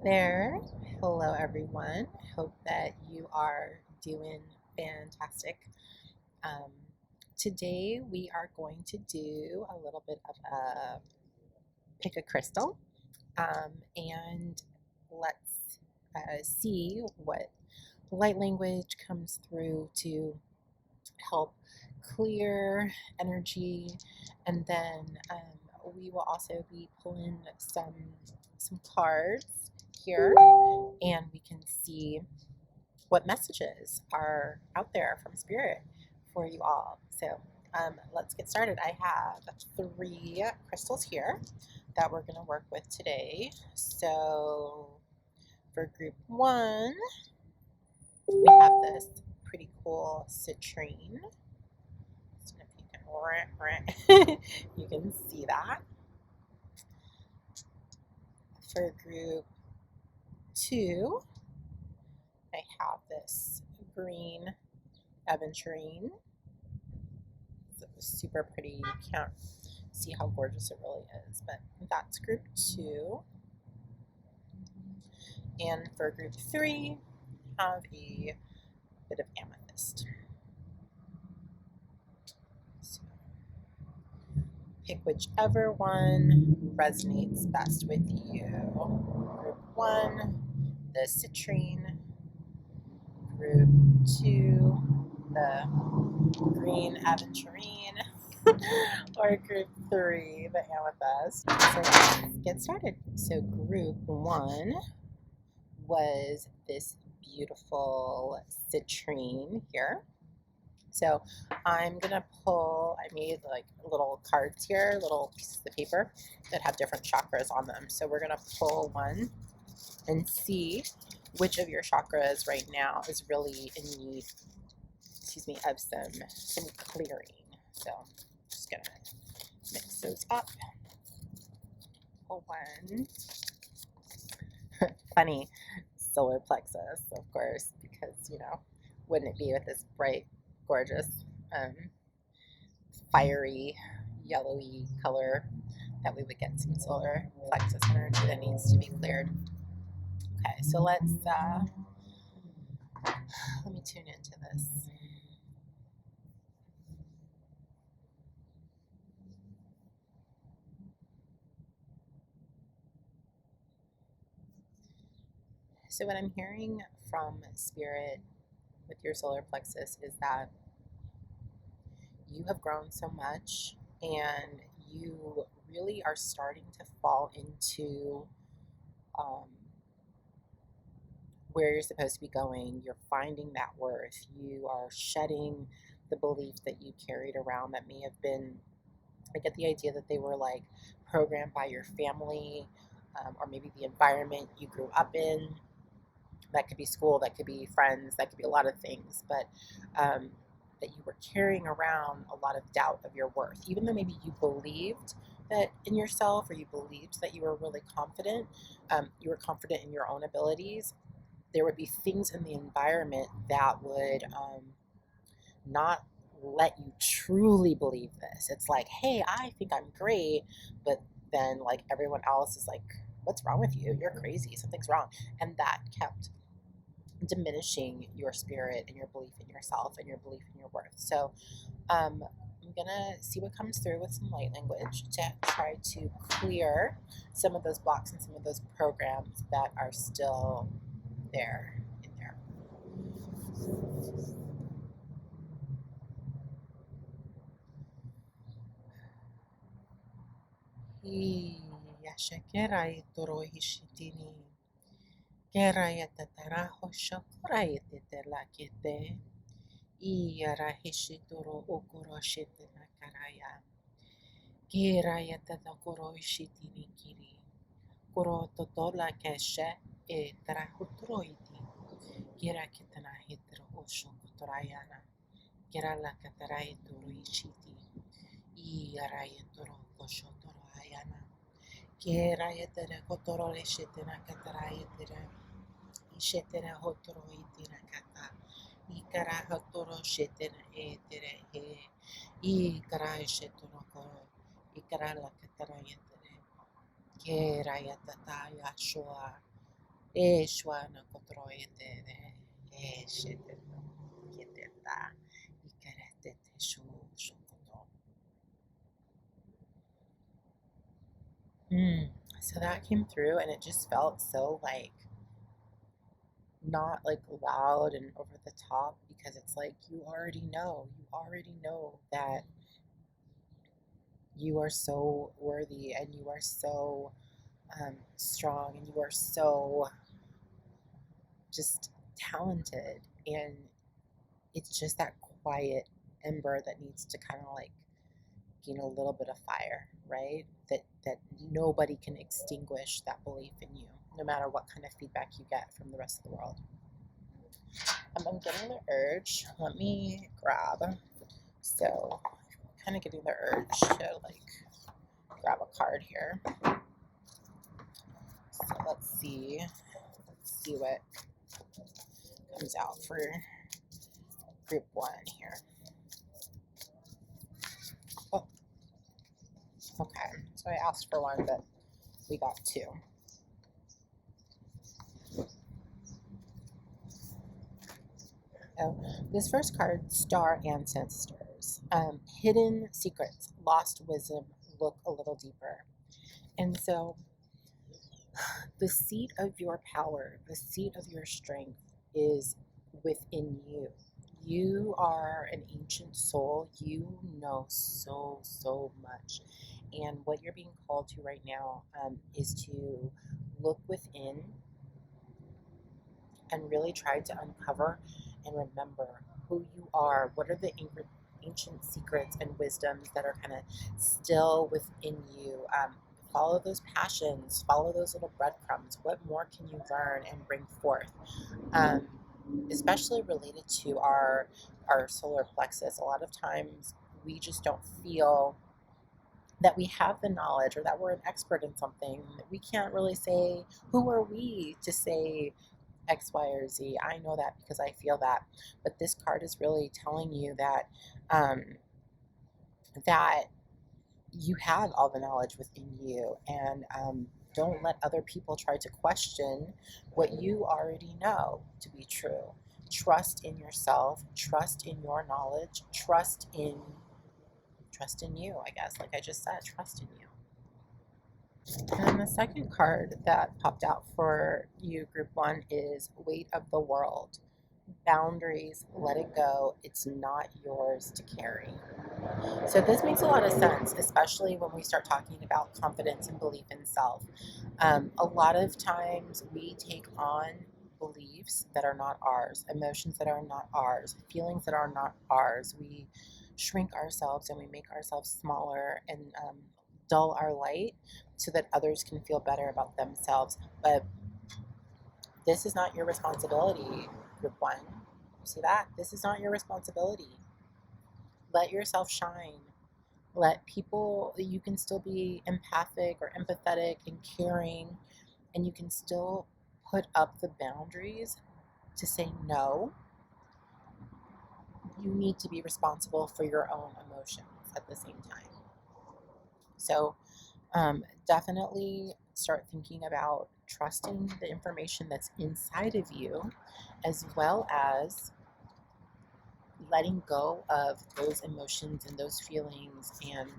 there. Hello, everyone. Hope that you are doing fantastic. Um, Today, we are going to do a little bit of a pick a crystal and let's see what light language comes through to help clear energy. And then we will also be pulling some cards here, and we can see what messages are out there from spirit for you all. So let's get started. I have 3 crystals here that we're going to work with today. So for group 1, we have this pretty cool citrine. So if you can, you can see that. For group 2, I have this green aventurine. It's super pretty. You can't see how gorgeous it really is, but that's group 2. And for group 3, I have a bit of amethyst. So pick whichever one resonates best with you. Group 1, the citrine. Group 2, the green aventurine. Or group 3, the amethyst. So let's get started. So group 1 was this beautiful citrine here. So I'm gonna pull, I made like little cards here, little pieces of paper that have different chakras on them. So we're gonna pull one and see which of your chakras right now is really in need, of some clearing. So I'm just gonna mix those up. Pull one. Funny, solar plexus, of course, because wouldn't it be with this bright, gorgeous, fiery, yellowy color that we would get some solar plexus energy that needs to be cleared. Okay, so let me tune into this. So what I'm hearing from spirit with your solar plexus is that you have grown so much and you really are starting to fall into where you're supposed to be going. You're finding that worth. You are shedding the beliefs that you carried around that may have been, I get the idea that they were like programmed by your family, or maybe the environment you grew up in. That could be school, that could be friends, that could be a lot of things, but that you were carrying around a lot of doubt of your worth, even though maybe you believed that in yourself, or you believed that you were really confident, you were confident in your own abilities. There would be things in the environment that would not let you truly believe this. It's like, hey, I think I'm great, but then like everyone else is like, what's wrong with you? You're crazy. Something's wrong. And that kept diminishing your spirit and your belief in yourself and your belief in your worth. So I'm gonna see what comes through with some light language to try to clear some of those blocks and some of those programs that are still there in there. Yashakera toro hishitini. Kera yatataraho shakura yatelakete. Iyara hishitoro okoro shitena karaya. Kera yatatokoro hishitini kiri. Koro totola keshe e tarahutroiti. Kera kitana hitro osho kotorayana. Kera la katarai toro ishiti. Iyara yatoro kosho toro ayana. Kera yatere kotoro leshetena katara yatere. Ishetena hotoro itira kata. Ikara hotoro shetena etere he. Ikara shetoro koro. Ikara la katara yatere. Kera yatata yashua. Eshwana kotroyete de eshete yeteta ikerete shu shokoto. So that came through, and it just felt so like not like loud and over the top, because it's like you already know that you are so worthy, and you are so strong, and you are so just talented, and it's just that quiet ember that needs to kind of like gain a little bit of fire, right? That nobody can extinguish that belief in you, no matter what kind of feedback you get from the rest of the world. I'm getting the urge. Let me grab. So, kind of getting the urge to like grab a card here. So let's see. Let's see what comes out for group 1 here. Oh, okay. So I asked for 1, but we got 2. Oh, this first card, Star Ancestors. Hidden secrets, lost wisdom, look a little deeper. And so the seat of your power, the seat of your strength is within you. You are an ancient soul. You know so much. And what you're being called to right now is to look within and really try to uncover and remember who you are. What are the ancient secrets and wisdoms that are kind of still within you? Follow those passions, follow those little breadcrumbs. What more can you learn and bring forth? Especially related to our solar plexus. A lot of times we just don't feel that we have the knowledge or that we're an expert in something. We can't really say, who are we to say X, Y, or Z? I know that because I feel that. But this card is really telling you that that you have all the knowledge within you, and don't let other people try to question what you already know to be true. Trust in yourself, trust in your knowledge, trust in you, I guess, like I just said, trust in you. And the second card that popped out for you, group 1, is Weight of the World. Boundaries, let it go. It's not yours to carry. So this makes a lot of sense, especially when we start talking about confidence and belief in self. A lot of times we take on beliefs that are not ours, emotions that are not ours, feelings that are not ours. We shrink ourselves and we make ourselves smaller and dull our light so that others can feel better about themselves. But this is not your responsibility, group 1. You see that? This is not your responsibility. Let yourself shine. Let people, you can still be empathic or empathetic and caring, and you can still put up the boundaries to say no. You need to be responsible for your own emotions at the same time. So definitely start thinking about trusting the information that's inside of you, as well as letting go of those emotions and those feelings, and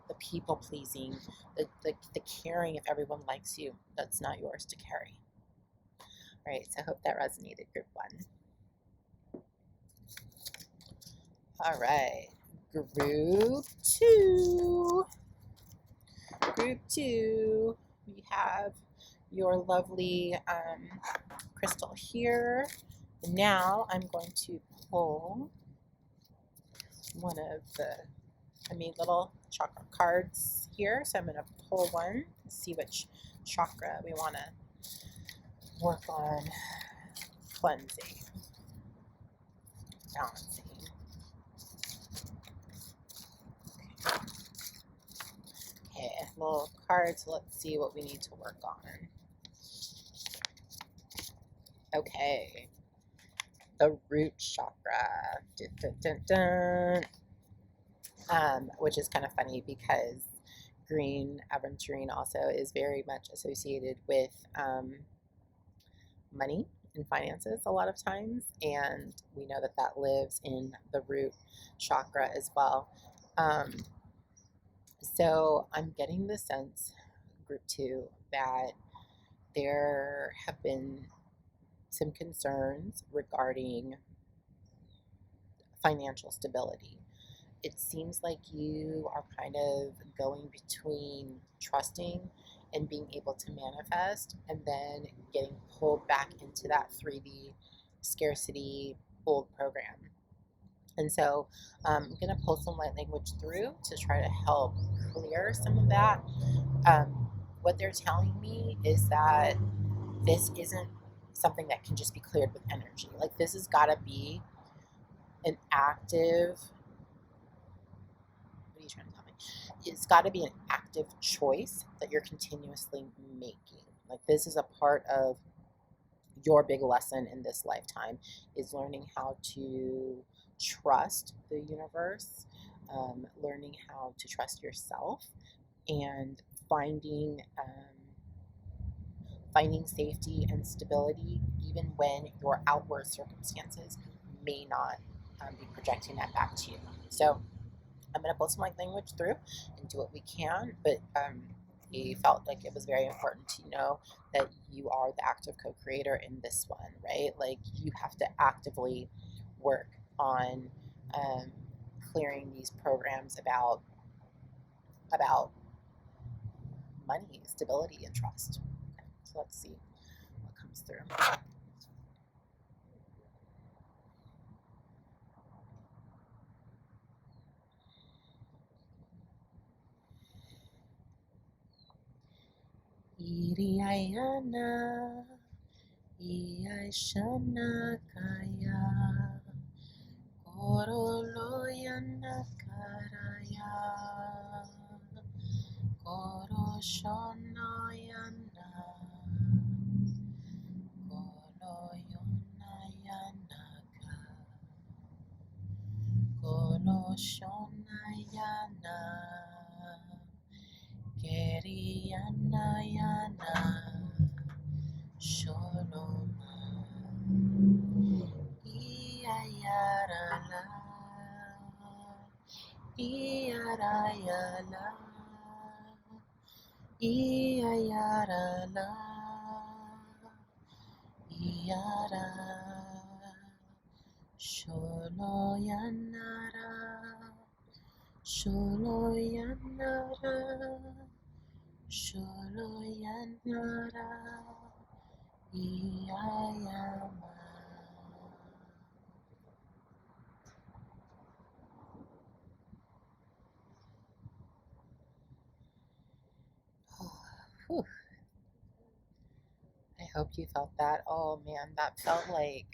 the people pleasing, the caring if everyone likes you. That's not yours to carry. All right, so I hope that resonated, group 1. All right, group 2. Group 2, we have your lovely crystal here. Now I'm going to pull one of the little chakra cards here. So I'm going to pull one, see which chakra we want to work on cleansing, balancing. Okay, little cards. Let's see what we need to work on. Okay, the root chakra. Dun, dun, dun, dun. Which is kind of funny because green aventurine also is very much associated with money and finances a lot of times, and we know that that lives in the root chakra as well. Um, so I'm getting the sense, group two, that there have been some concerns regarding financial stability. It seems like you are kind of going between trusting and being able to manifest and then getting pulled back into that 3D scarcity old program. And so I'm going to pull some light language through to try to help clear some of that. What they're telling me is that this isn't something that can just be cleared with energy. Like, this has got to be an active, what are you trying to tell me? It's got to be an active choice that you're continuously making. Like, this is a part of your big lesson in this lifetime, is learning how to trust the universe, learning how to trust yourself, and finding safety and stability even when your outward circumstances may not be projecting that back to you. So I'm going to pull some light language through and do what we can, but we felt like it was very important to know that you are the active co-creator in this one, right? Like, you have to actively work on um, clearing these programs about money, stability, and trust. Okay, so let's see what comes through. Iriayana, Iashana Kaya, Koroloyana Karaya, Koroshonayana, Koloyonayanaka, Koloshonayana, Keriyanayana, Sholoma, Iyayarala, Iyarayala, Iyayarala, Iyara, Sholoyanara, Sholoyanara, Sholoyanara, Iyayama. Whew. I hope you felt that. Oh man, that felt like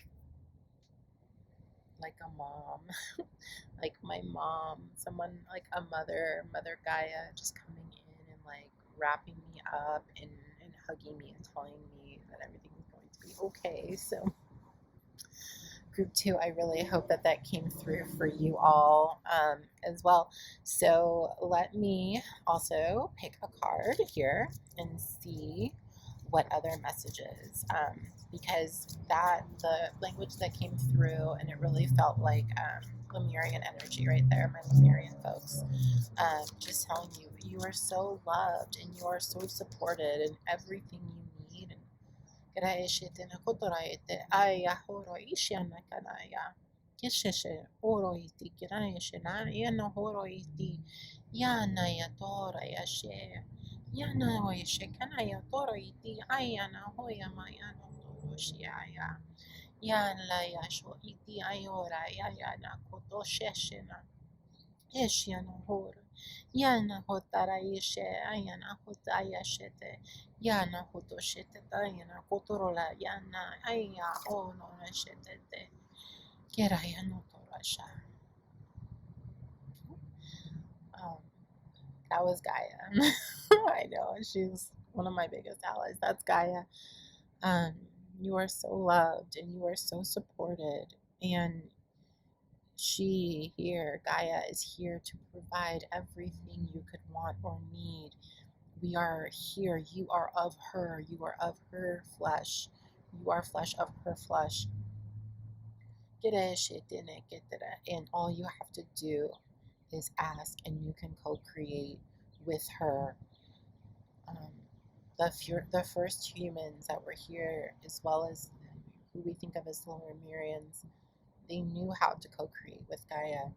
a mom, like my mom, someone like a mother Gaia, just coming in and like wrapping me up and hugging me and telling me that everything is going to be okay. So group two, I really hope that that came through for you all as well. So let me also pick a card here and see what other messages, because that the language that came through, and it really felt like Lemurian energy right there, my Lemurian folks, just telling you, you are so loved and you are so supported in everything you need. Graeshete na kotoraete aya horo ishiana kanaya. Kisheshe horo iti kiraeshe na yana horo iti yana ya tora ya she. Yana hoishe kanaya tora iti ayana hoya mayana toro shiaya. Yana ya sho iti ayora ya yana koto sheshe na. Eshiana horo. Yana hotara ishe ayana hotaya shete. Yana hotoshete tayana kotorola yana aya ono shetete. Keraya no torasha. Um, that was Gaia. I know, she's one of my biggest allies. That's Gaia. Um, you are so loved and you are so supported, and she here, Gaia, is here to provide everything you could want or need. We are here. You are of her. You are of her flesh. You are flesh of her flesh. And all you have to do is ask, and you can co-create with her. Um, the first humans that were here, as well as who we think of as the Lemurians, they knew how to co-create with Gaia.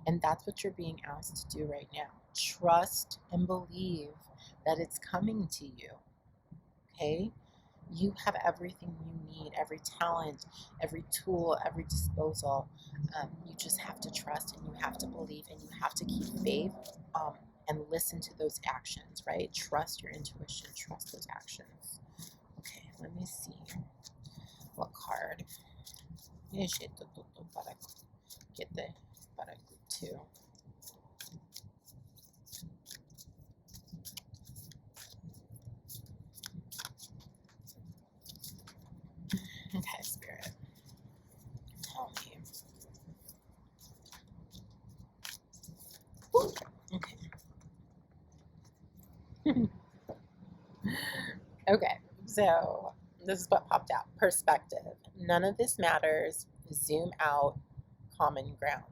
And that's what you're being asked to do right now. Trust and believe that it's coming to you. Okay? You have everything you need, every talent, every tool, every disposal. You just have to trust, and you have to believe, and you have to keep faith, and listen to those actions, right? Trust your intuition, trust those actions. Okay, let me see what card. Get the para two. Okay, Spirit, tell me. Woo. Okay. Okay, so this is what popped out. Perspective. None of this matters. Zoom out. Common ground.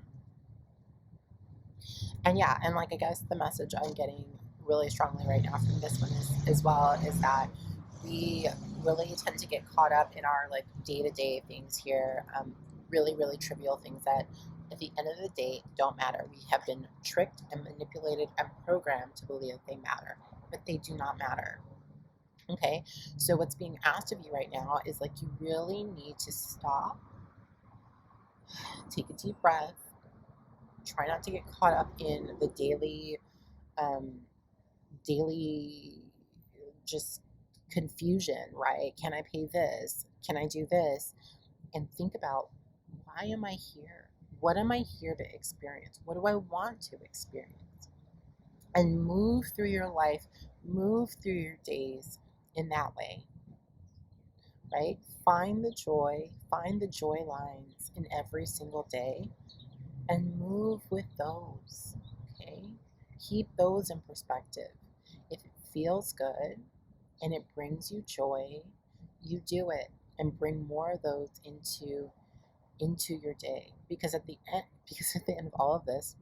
And yeah, and like I guess the message I'm getting really strongly right now from this one is as well is that we really tend to get caught up in our like day-to-day things here, really, really trivial things that at the end of the day don't matter. We have been tricked and manipulated and programmed to believe that they matter, but they do not matter. Okay, so what's being asked of you right now is like you really need to stop, take a deep breath, try not to get caught up in the um, daily just confusion, right? Can I pay this? Can I do this? And think about, why am I here? What am I here to experience? What do I want to experience? And move through your life, move through your days in that way, right? Find the joy lines in every single day and move with those, okay? Keep those in perspective. If it feels good and it brings you joy, you do it and bring more of those into your day. Because at the end of all of this,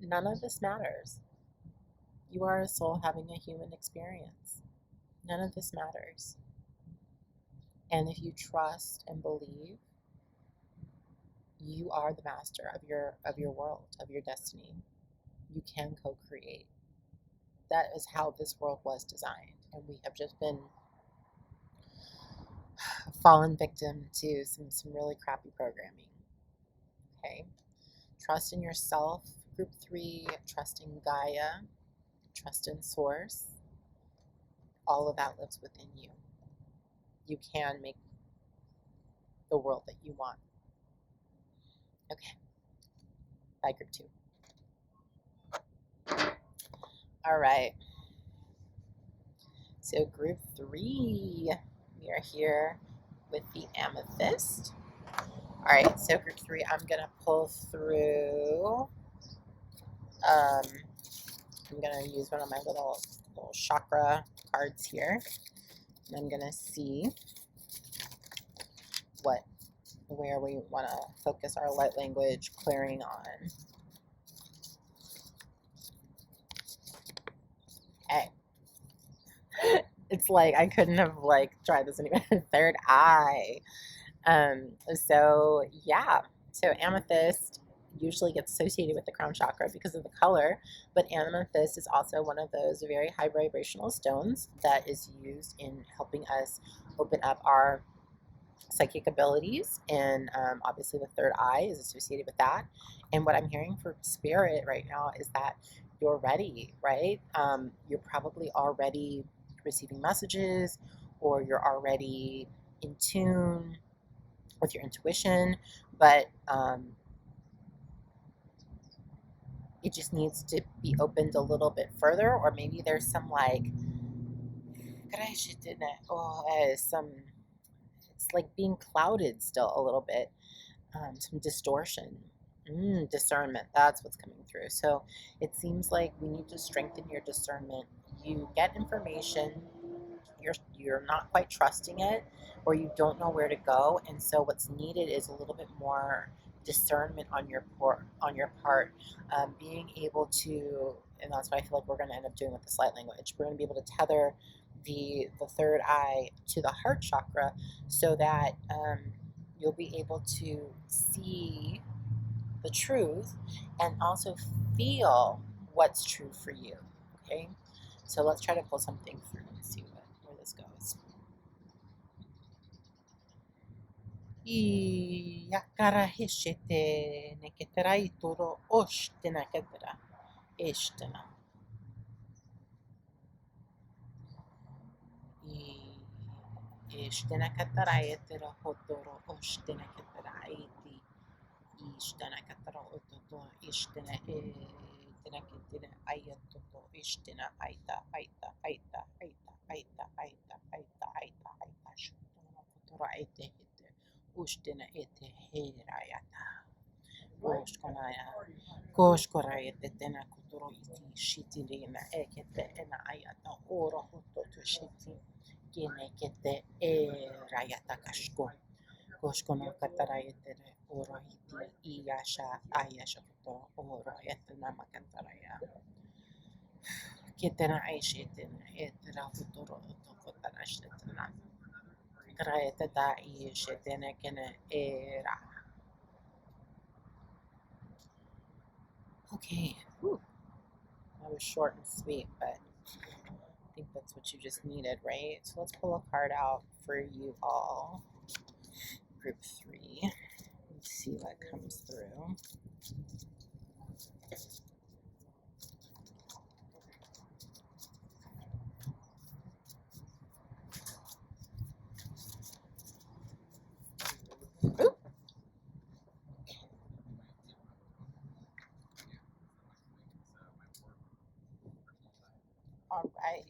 none of this matters. You are a soul having a human experience. None of this matters. And if you trust and believe, you are the master of your world, of your destiny. You can co-create. That is how this world was designed, and we have just been fallen victim to some really crappy programming. Okay, trust in yourself. Group 3, trust in Gaia, trust in Source. All of that lives within you. You can make the world that you want. Okay, bye, Group 2. All right. So Group 3, we are here with the Amethyst. All right, so Group 3, I'm gonna pull through. I'm gonna use one of my little chakra cards here, and I'm gonna see where we want to focus our light language clearing on. Okay. It's like I couldn't have like tried this anyway. Third eye. So yeah. So amethyst usually gets associated with the crown chakra because of the color, but amethyst is also one of those very high vibrational stones that is used in helping us open up our psychic abilities, and obviously the third eye is associated with that. And what I'm hearing for spirit right now is that you're ready, right? You're probably already receiving messages, or you're already in tune with your intuition, but it just needs to be opened a little bit further, or maybe there's some like some, it's like being clouded still a little bit, some distortion. Discernment, that's what's coming through. So it seems like we need to strengthen your discernment. you get information, you're not quite trusting it, or you don't know where to go, and so what's needed is a little bit more discernment on your part, being able to, and that's what I feel like we're going to end up doing with this light language. We're going to be able to tether the third eye to the heart chakra, so that you'll be able to see the truth and also feel what's true for you. Okay, so let's try to pull something through and see where this goes. I yakara hishete neketera itoro oshtena ketera eshtena. I eshtena ketera etera hotoro oshtena ketera iti. Ishtena ketera ototo ishtena etena ketera ayatoto ishtena aita aita aita aita aita aita aita aita aita shotoro kotoro aite hete ushtena ete herayata. Koshkonaya, Koshkoraya tetena kuturo iti shitirina ekete ena ayata oro hoto to shiti kene kete e rayata kashko. Koshkono kataraya tere oro iti iyasha ayasha kuto oro etena makataraya. Ketena aishetena etera huturo oto kotarashetena. Krayata da iyeshetena kene era. Okay. Whew. That was short and sweet, but I think that's what you just needed, right? So let's pull a card out for you all. Group 3. Let's see what comes through. Ooh. All right.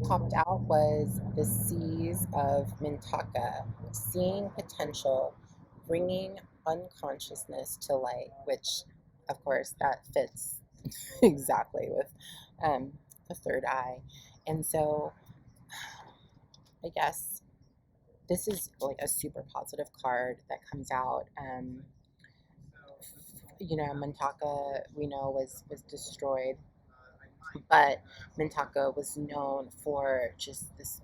Popped out was the Seas of Mintaka, seeing potential, bringing unconsciousness to light, which, of course, that fits exactly with the third eye. And so, I guess this is like a super positive card that comes out. Mintaka, we know, was destroyed, but Mintaka was known for just this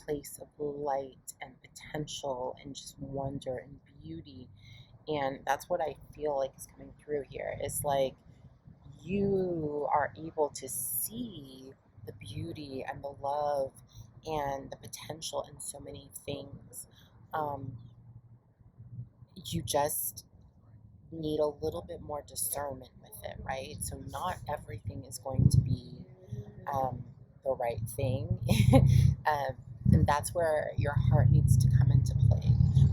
place of light and potential and just wonder and beauty. And that's what I feel like is coming through here. It's like you are able to see the beauty and the love and the potential in so many things. Um, you just need a little bit more discernment with it, right? So not everything is going to be the right thing. And that's where your heart needs to come into play.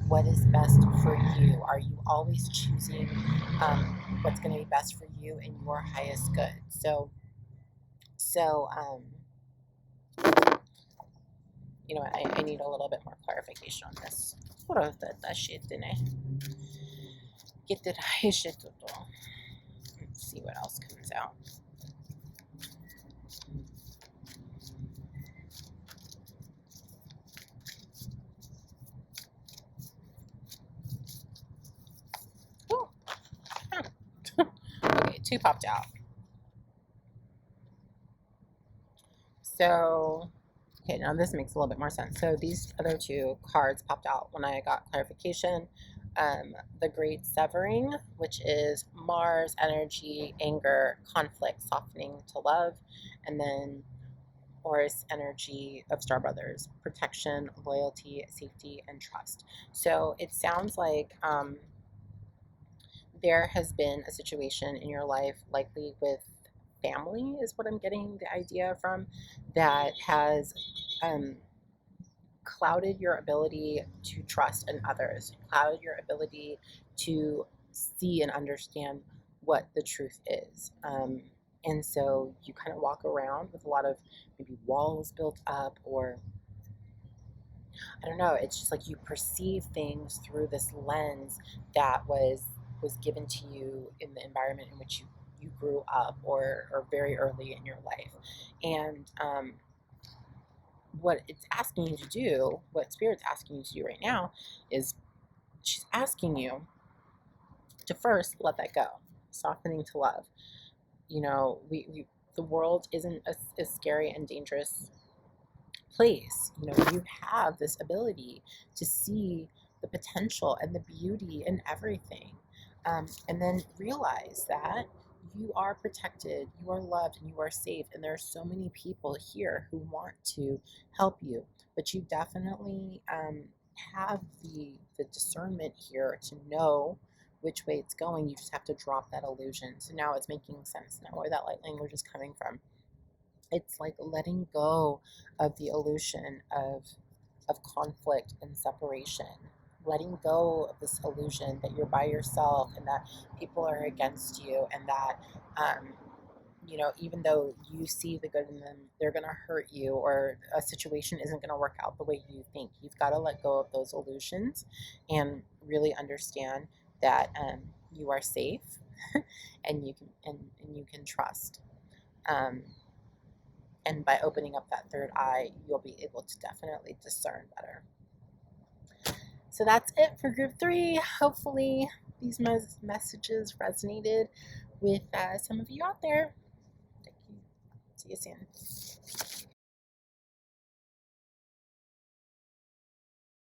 What is best for you? Are you always choosing what's going to be best for you and your highest good? So, I need a little bit more clarification on this. Let's see what else comes out. Oh, okay, 2 popped out. So, okay, now this makes a little bit more sense. So these other 2 cards popped out when I got clarification. The Great Severing, which is Mars energy, anger, conflict, softening to love, and then Horus energy of Star Brothers, protection, loyalty, safety, and trust. So it sounds like there has been a situation in your life, likely with family, is what I'm getting the idea from, that has clouded your ability to trust in others, clouded your ability to see and understand what the truth is. And so you kind of walk around with a lot of maybe walls built up, or I don't know, it's just like you perceive things through this lens that was given to you in the environment in which you you grew up or very early in your life. And what it's asking you to do, what Spirit's asking you to do right now, is she's asking you to first let that go, softening to love. You know, the world isn't a scary and dangerous place. You know, you have this ability to see the potential and the beauty in everything. And then realize that you are protected, you are loved, and you are safe. And there are so many people here who want to help you, but you definitely have the discernment here to know which way it's going. You just have to drop that illusion. So now it's making sense now where that light language is coming from. It's like letting go of the illusion of conflict and separation, letting go of this illusion that you're by yourself and that people are against you, and that um, you know, even though you see the good in them, they're going to hurt you, or a situation isn't going to work out the way you think. You've got to let go of those illusions and really understand that you are safe and you can trust. Um, and by opening up that third eye, you'll be able to definitely discern better. So that's it for group 3. Hopefully these messages resonated with some of you out there. Thank you. See you soon.